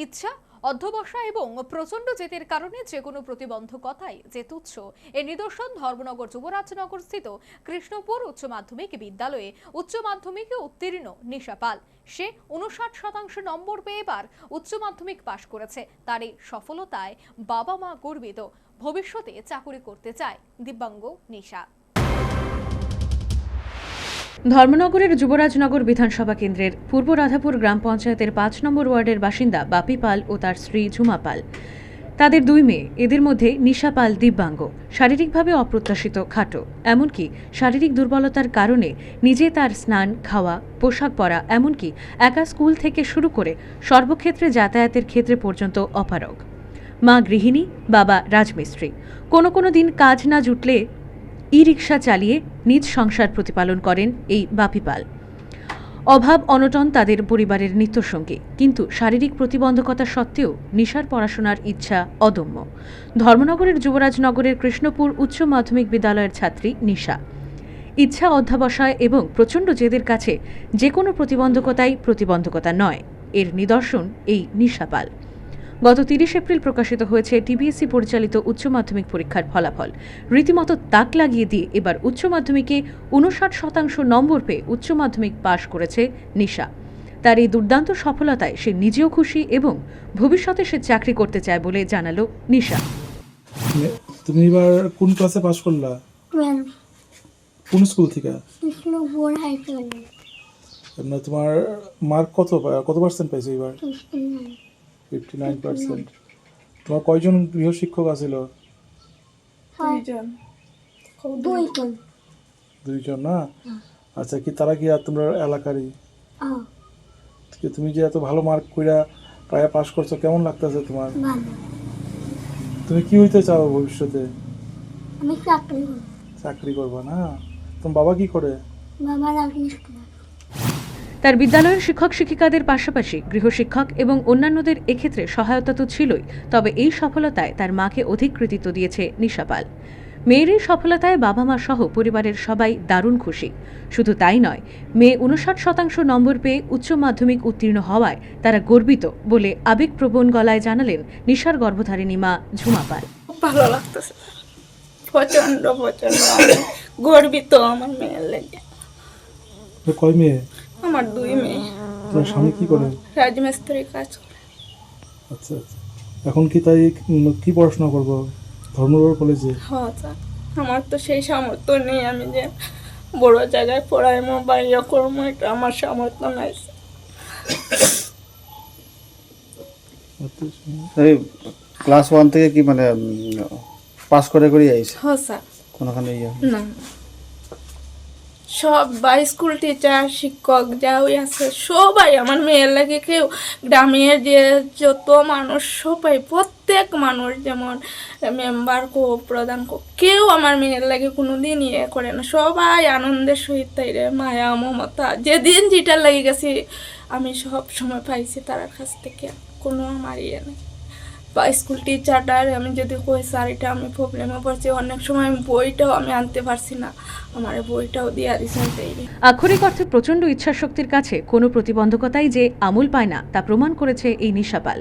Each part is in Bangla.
ইচ্ছা, অধ্যবসায় এবং প্রচন্ড জেদের কারণে যে কোনো প্রতিবন্ধকতাই যে তুচ্ছ এর নিদর্শন ধর্মনগর যুবরাজনগর স্থিত কৃষ্ণপুর উচ্চ মাধ্যমিক বিদ্যালয়ে উচ্চ মাধ্যমিকে উত্তীর্ণ নিশা পাল। সে 59% নম্বর পেয়ে এবার উচ্চ মাধ্যমিক পাশ করেছে। তার এই সফলতায় বাবা মা গর্বিত। ভবিষ্যতে চাকরি করতে চায় দিব্যাঙ্গ নিশা। ধর্মনগরের যুবরাজনগর বিধানসভা কেন্দ্রের পূর্ব রাধাপুর গ্রাম পঞ্চায়েতের 5 নম্বর ওয়ার্ডের বাসিন্দা বাপি পাল ও তার স্ত্রী ঝুমা পাল। তাদের দুই মেয়ে, এদের মধ্যে নিশা পাল দিব্যাঙ্গ, শারীরিকভাবে অপ্রত্যাশিত খাটো, এমনকি শারীরিক দুর্বলতার কারণে নিজে তার স্নান, খাওয়া, পোশাক পরা, এমনকি একা স্কুল থেকে শুরু করে সর্বক্ষেত্রে যাতায়াতের ক্ষেত্রে পর্যন্ত অপারগ। মা গৃহিণী, বাবা রাজমিস্ত্রি। কোনো দিন কাজ না জুটলে ই-রিকশা চালিয়ে নিজ সংসার প্রতিপালন করেন এই বাপি পাল। অভাব অনটন তাদের পরিবারের নিত্যসঙ্গী, কিন্তু শারীরিক প্রতিবন্ধকতা সত্ত্বেও নিশার পড়াশোনার ইচ্ছা অদম্য। ধর্মনগরের যুবরাজনগরের কৃষ্ণপুর উচ্চ মাধ্যমিক বিদ্যালয়ের ছাত্রী নিশা। ইচ্ছা, অধ্যবসায় এবং প্রচণ্ড জেদের কাছে যে কোনো প্রতিবন্ধকতাই প্রতিবন্ধকতা নয়, এর নিদর্শন এই নিশা পাল। গত 30 এপ্রিল প্রকাশিত হয়েছে টিবিএসসি পরিচালিত উচ্চ মাধ্যমিক পরীক্ষার ফলাফল। রীতিমতো তাক লাগিয়ে দিয়ে এবার উচ্চ মাধ্যমিকে 59% নম্বর পেয়ে উচ্চ মাধ্যমিক পাশ করেছে নিশা। তার এই দুর্দান্ত সফলতায় সে নিজেও খুশি এবং ভবিষ্যতে সে চাকরি করতে চায় বলে জানালো নিশা। তুমি এবার কোন ক্লাসে পাশ করলা? 12 কোন স্কুল থেকে? Krishnapur high secondary. এমনি তোমার মার্ক কত পার্সেন্ট পাইছো এবার? 59%। তোমার কয়জন গৃহশিক্ষক আছিল? দুইজন না? আচ্ছা, কি তারা কি আর তোমরা এলাকারই? তুমি যে এত ভালো মার্ক কইরা পায়া পাশ করছো, কেমন লাগতেছে তোমার? তুমি কি হইতে চাও ভবিষ্যতে? আমি চাকরি করবা না? তোমার বাবা কি করে? বাবা রাজমিস্ত্রি। তার বিদ্যালয়ের শিক্ষক শিক্ষিকাদের পাশাপাশি গৃহশিক্ষক এবং অন্যান্যদের এক্ষেত্রে সহায়তা তো ছিলই, তবে এই সফলতায় তার মাকে অধিক কৃতিত্ব দিয়েছে নিশা পাল। মেয়ের এই সফলতায় বাবা মা সহ পরিবারের সবাই দারুণ খুশি। শুধু তাই নয়, মেয়ে 59% নম্বর পেয়ে উচ্চ মাধ্যমিক উত্তীর্ণ হওয়ায় তারা গর্বিত বলে আবেগপ্রবণ গলায় জানালেন নিশার গর্ভধারিণী মা ঝুমা পাল। ভালো লাগতেছে, প্রচন্ড গর্বিত আমার মেয়ের লেগে। কয় মেয়ে? আমার 2 মেয়ে। তোমার স্বামী কি করে? রাজমিস্ত্রি কাজ করে। আচ্ছা আচ্ছা, এখন কি তাই কি পড়াশোনা করবো? ধর্মনগর কলেজে? হ্যাঁ স্যার, আমার তো সেই সামর্থ্য নেই আমি যে বড় জায়গায় পড়াইমো বা ইয়ে করবো, এটা আমার সামর্থ্য নাই। ক্লাস 1 থেকে কি মানে পাস করে আইছে? হ্যাঁ স্যার। কোনখানে না, সব বা স্কুল টিচার, শিক্ষক যাই আছে সবাই আমার মেয়ের লাগে, কেউ গ্রামের যে যত মানুষ সবাই, প্রত্যেক মানুষ, যেমন মেম্বার কো প্রধান কো, কেউ আমার মেয়ের লাগে কোনো দিন ইয়ে করে না। সবাই আনন্দের সহিত তাই রে মায়া মমতা যেদিন যেটার লাগে গেছি আমি সব সময় পাইছি তার কাছ থেকে, কোনো আমার ইয়ে নেই। বা স্কুল টিচারটার আমি যদি কই স্যার এটা আমি প্রবলেমে পড়ছি, অনেক সময় বইটাও আমি আনতে পারছি না, আমার বইটাও দিয়ে দিয়েছেন। আক্ষরিক অর্থে প্রচণ্ড ইচ্ছাশক্তির কাছে কোনো প্রতিবন্ধকতাই যে আমল পায় না তা প্রমাণ করেছে এই নিশা পাল।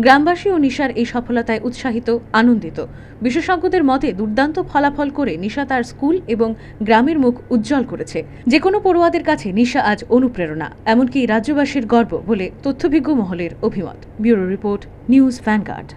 গ্রামবাসী ও নিশার এই সফলতায় উৎসাহিত, আনন্দিত। বিশেষজ্ঞদের মতে দুর্দান্ত ফলাফল করে নিশা তার স্কুল এবং গ্রামের মুখ উজ্জ্বল করেছে। যে কোনো পড়ুয়াদের কাছে নিশা আজ অনুপ্রেরণা, এমনকি রাজ্যবাসীর গর্ব বলে তথ্যভিজ্ঞ মহলের অভিমত। Bureau report, news vanguard.